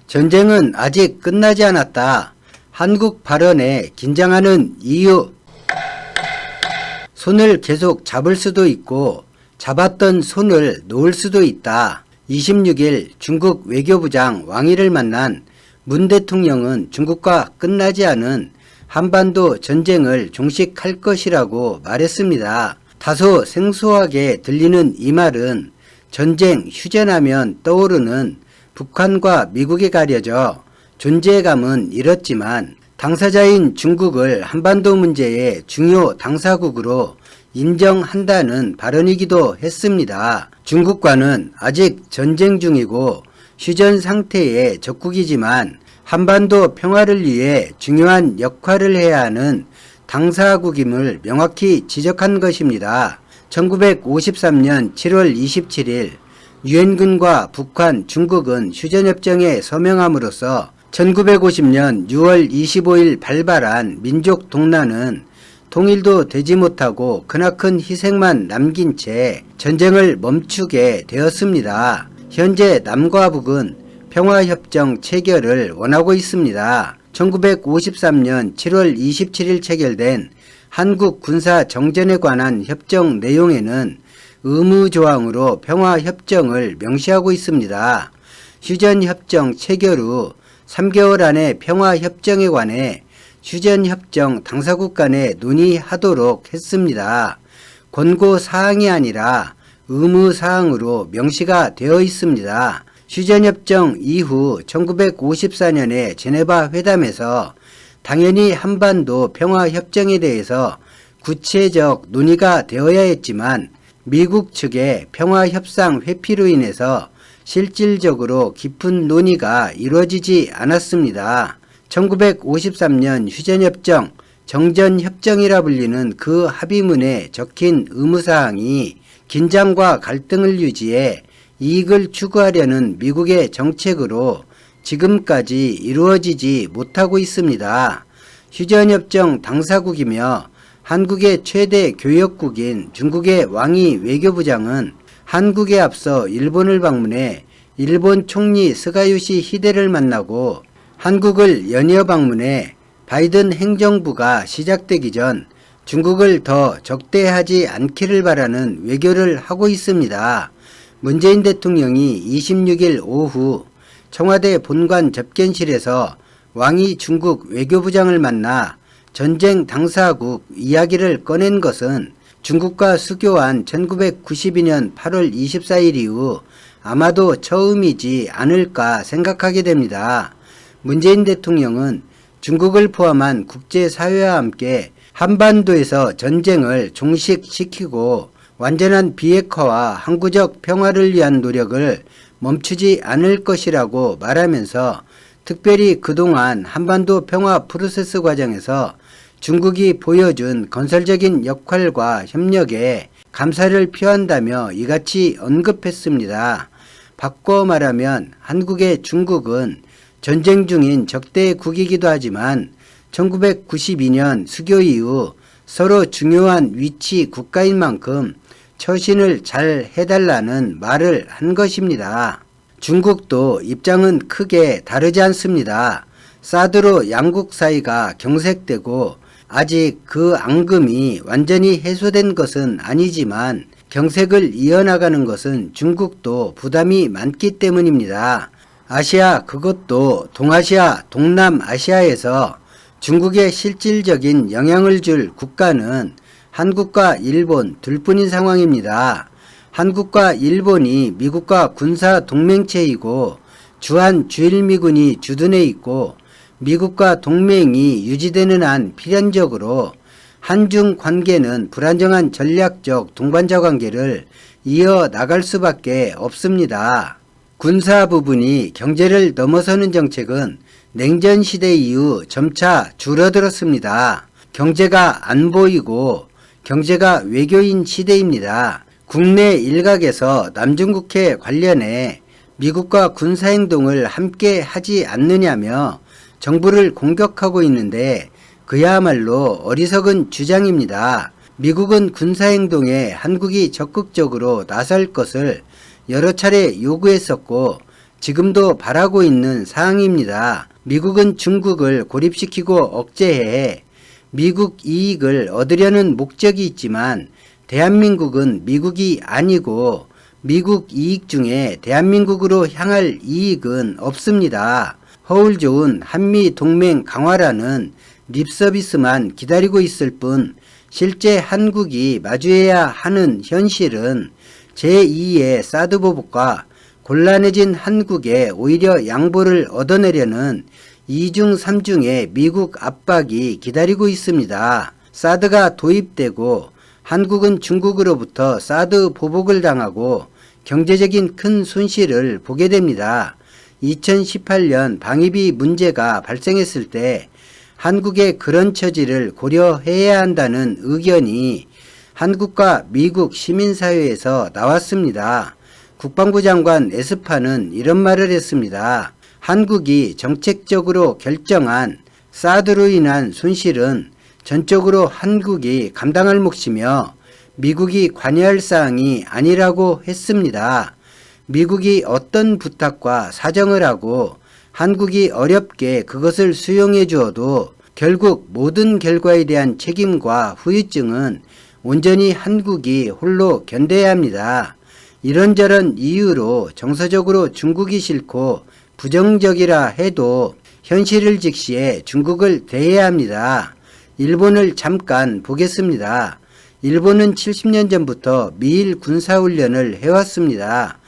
전쟁은 아직 끝나지 않았다. 한국 발언에 긴장하는 이유. 손을 계속 잡을 수도 있고 잡았던 손을 놓을 수도 있다. 26일 중국 외교부장 왕이를 만난 문 대통령은 중국과 끝나지 않은 한반도 전쟁을 종식할 것이라고 말했습니다. 다소 생소하게 들리는 이 말은 전쟁 휴전하면 떠오르는 북한과 미국에 가려져 존재감은 잃었지만 당사자인 중국을 한반도 문제의 중요 당사국으로 인정한다는 발언이기도 했습니다. 중국과는 아직 전쟁 중이고 휴전 상태의 적국이지만 한반도 평화를 위해 중요한 역할을 해야 하는 당사국임을 명확히 지적한 것입니다. 1953년 7월 27일 유엔군과 북한, 중국은 휴전협정에 서명함으로써 1950년 6월 25일 발발한 민족 동란은 통일도 되지 못하고 크나큰 희생만 남긴 채 전쟁을 멈추게 되었습니다. 현재 남과 북은 평화협정 체결을 원하고 있습니다. 1953년 7월 27일 체결된 한국 군사 정전에 관한 협정 내용에는 의무조항으로 평화협정을 명시하고 있습니다. 휴전협정 체결 후 3개월 안에 평화협정에 관해 휴전협정 당사국 간에 논의하도록 했습니다. 권고사항이 아니라 의무사항으로 명시가 되어 있습니다. 휴전협정 이후 1954년에 제네바 회담에서 당연히 한반도 평화협정에 대해서 구체적 논의가 되어야 했지만 미국 측의 평화협상 회피로 인해서 실질적으로 깊은 논의가 이루어지지 않았습니다. 1953년 휴전협정, 정전협정이라 불리는 그 합의문에 적힌 의무사항이 긴장과 갈등을 유지해 이익을 추구하려는 미국의 정책으로 지금까지 이루어지지 못하고 있습니다. 휴전협정 당사국이며 한국의 최대 교역국인 중국의 왕이 외교부장은 한국에 앞서 일본을 방문해 일본 총리 스가요시 히데를 만나고 한국을 연이어 방문해 바이든 행정부가 시작되기 전 중국을 더 적대하지 않기를 바라는 외교를 하고 있습니다. 문재인 대통령이 26일 오후 청와대 본관 접견실에서 왕이 중국 외교부장을 만나 전쟁 당사국 이야기를 꺼낸 것은 중국과 수교한 1992년 8월 24일 이후 아마도 처음이지 않을까 생각하게 됩니다. 문재인 대통령은 중국을 포함한 국제사회와 함께 한반도에서 전쟁을 종식시키고 완전한 비핵화와 항구적 평화를 위한 노력을 멈추지 않을 것이라고 말하면서 특별히 그동안 한반도 평화 프로세스 과정에서 중국이 보여준 건설적인 역할과 협력에 감사를 표한다며 이같이 언급했습니다. 바꿔 말하면 한국의 중국은 전쟁 중인 적대국이기도 하지만 1992년 수교 이후 서로 중요한 위치 국가인 만큼 처신을 잘 해달라는 말을 한 것입니다. 중국도 입장은 크게 다르지 않습니다. 사드로 양국 사이가 경색되고 아직 그 앙금이 완전히 해소된 것은 아니지만 경색을 이어나가는 것은 중국도 부담이 많기 때문입니다. 아시아 그것도 동아시아 동남아시아에서 중국에 실질적인 영향을 줄 국가는 한국과 일본 둘뿐인 상황입니다. 한국과 일본이 미국과 군사 동맹체이고 주한 주일미군이 주둔해 있고 미국과 동맹이 유지되는 한 필연적으로 한중 관계는 불안정한 전략적 동반자 관계를 이어나갈 수밖에 없습니다. 군사 부분이 경제를 넘어서는 정책은 냉전 시대 이후 점차 줄어들었습니다. 경제가 안 보이고 경제가 외교인 시대입니다. 국내 일각에서 남중국해 관련해 미국과 군사행동을 함께 하지 않느냐며 정부를 공격하고 있는데 그야말로 어리석은 주장입니다. 미국은 군사행동에 한국이 적극적으로 나설 것을 여러 차례 요구했었고 지금도 바라고 있는 사항입니다. 미국은 중국을 고립시키고 억제해 미국 이익을 얻으려는 목적이 있지만 대한민국은 미국이 아니고 미국 이익 중에 대한민국으로 향할 이익은 없습니다. 허울 좋은 한미 동맹 강화라는 립서비스만 기다리고 있을 뿐 실제 한국이 마주해야 하는 현실은 제2의 사드 보복과 곤란해진 한국에 오히려 양보를 얻어내려는 2중 3중의 미국 압박이 기다리고 있습니다. 사드가 도입되고 한국은 중국으로부터 사드 보복을 당하고 경제적인 큰 손실을 보게 됩니다. 2018년 방위비 문제가 발생했을 때 한국의 그런 처지를 고려해야 한다는 의견이 한국과 미국 시민사회에서 나왔습니다. 국방부 장관 에스파는 이런 말을 했습니다. 한국이 정책적으로 결정한 사드로 인한 손실은 전적으로 한국이 감당할 몫이며 미국이 관여할 사항이 아니라고 했습니다. 미국이 어떤 부탁과 사정을 하고 한국이 어렵게 그것을 수용해 주어도 결국 모든 결과에 대한 책임과 후유증은 온전히 한국이 홀로 견뎌야 합니다. 이런저런 이유로 정서적으로 중국이 싫고 부정적이라 해도 현실을 직시해 중국을 대해야 합니다. 일본을 잠깐 보겠습니다. 일본은 70년 전부터 미일 군사훈련을 해왔습니다.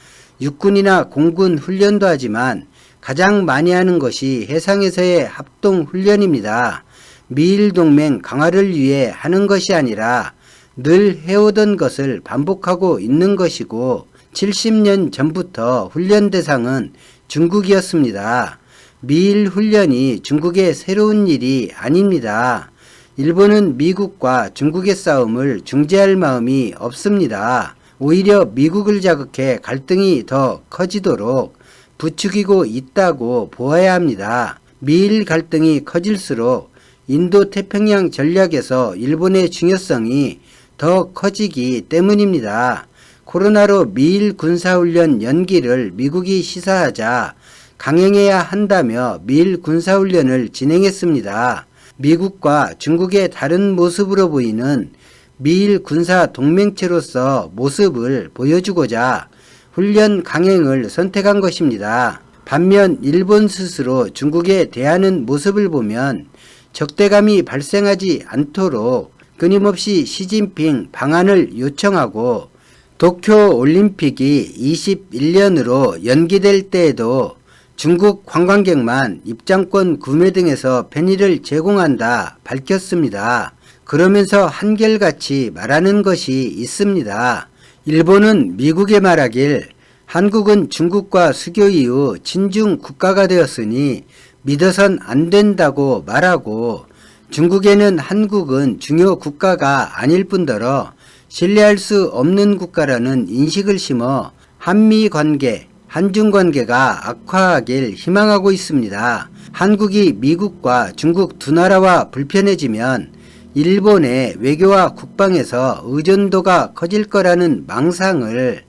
육군이나 공군 훈련도 하지만 가장 많이 하는 것이 해상에서의 합동훈련입니다. 미일 동맹 강화를 위해 하는 것이 아니라 늘 해오던 것을 반복하고 있는 것이고 70년 전부터 훈련 대상은 중국이었습니다. 미일 훈련이 중국의 새로운 일이 아닙니다. 일본은 미국과 중국의 싸움을 중재할 마음이 없습니다. 오히려 미국을 자극해 갈등이 더 커지도록 부추기고 있다고 보아야 합니다. 미일 갈등이 커질수록 인도태평양 전략에서 일본의 중요성이 더 커지기 때문입니다. 코로나로 미일 군사훈련 연기를 미국이 시사하자 강행해야 한다며 미일 군사훈련을 진행했습니다. 미국과 중국의 다른 모습으로 보이는 미일 군사 동맹체로서 모습을 보여주고자 훈련 강행을 선택한 것입니다. 반면 일본 스스로 중국에 대하는 모습을 보면 적대감이 발생하지 않도록 끊임없이 시진핑 방한을 요청하고 도쿄 올림픽이 21년으로 연기될 때에도 중국 관광객만 입장권 구매 등에서 편의를 제공한다 밝혔습니다. 그러면서 한결같이 말하는 것이 있습니다. 일본은 미국에 말하길 한국은 중국과 수교 이후 친중 국가가 되었으니 믿어선 안 된다고 말하고 중국에는 한국은 중요 국가가 아닐 뿐더러 신뢰할 수 없는 국가라는 인식을 심어 한미 관계, 한중 관계가 악화하길 희망하고 있습니다. 한국이 미국과 중국 두 나라와 불편해지면 일본의 외교와 국방에서 의존도가 커질 거라는 망상을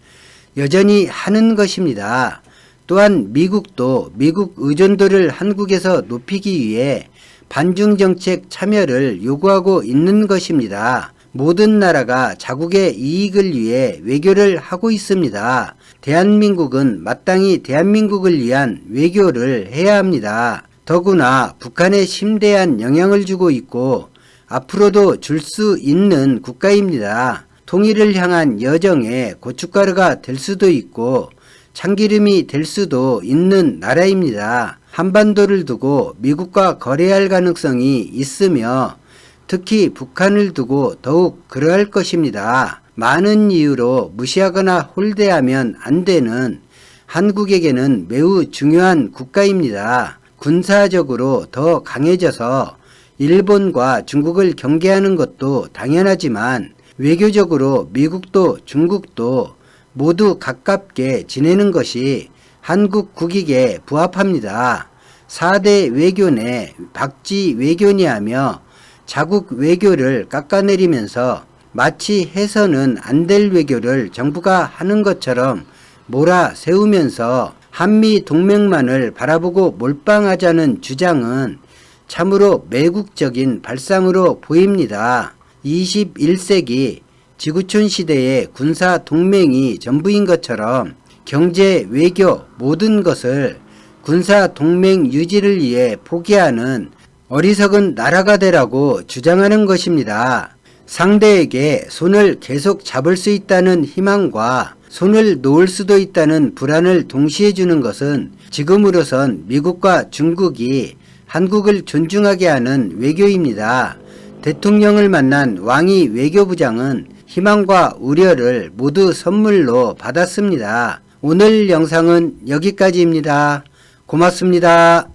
여전히 하는 것입니다. 또한 미국도 미국 의존도를 한국에서 높이기 위해 반중정책 참여를 요구하고 있는 것입니다. 모든 나라가 자국의 이익을 위해 외교를 하고 있습니다. 대한민국은 마땅히 대한민국을 위한 외교를 해야 합니다. 더구나 북한에 심대한 영향을 주고 있고 앞으로도 줄 수 있는 국가입니다. 통일을 향한 여정에 고춧가루가 될 수도 있고 참기름이 될 수도 있는 나라입니다. 한반도를 두고 미국과 거래할 가능성이 있으며 특히 북한을 두고 더욱 그러할 것입니다. 많은 이유로 무시하거나 홀대하면 안 되는 한국에게는 매우 중요한 국가입니다. 군사적으로 더 강해져서 일본과 중국을 경계하는 것도 당연하지만 외교적으로 미국도 중국도 모두 가깝게 지내는 것이 한국 국익에 부합합니다. 4대 외교내 박쥐 외교니 하며 자국 외교를 깎아내리면서 마치 해서는 안 될 외교를 정부가 하는 것처럼 몰아세우면서 한미 동맹만을 바라보고 몰빵하자는 주장은 참으로 매국적인 발상으로 보입니다. 21세기 지구촌 시대의 군사 동맹이 전부인 것처럼 경제, 외교 모든 것을 군사 동맹 유지를 위해 포기하는 어리석은 나라가 되라고 주장하는 것입니다. 상대에게 손을 계속 잡을 수 있다는 희망과 손을 놓을 수도 있다는 불안을 동시에 주는 것은 지금으로선 미국과 중국이 한국을 존중하게 하는 외교입니다. 대통령을 만난 왕이 외교부장은 희망과 우려를 모두 선물로 받았습니다. 오늘 영상은 여기까지입니다. 고맙습니다.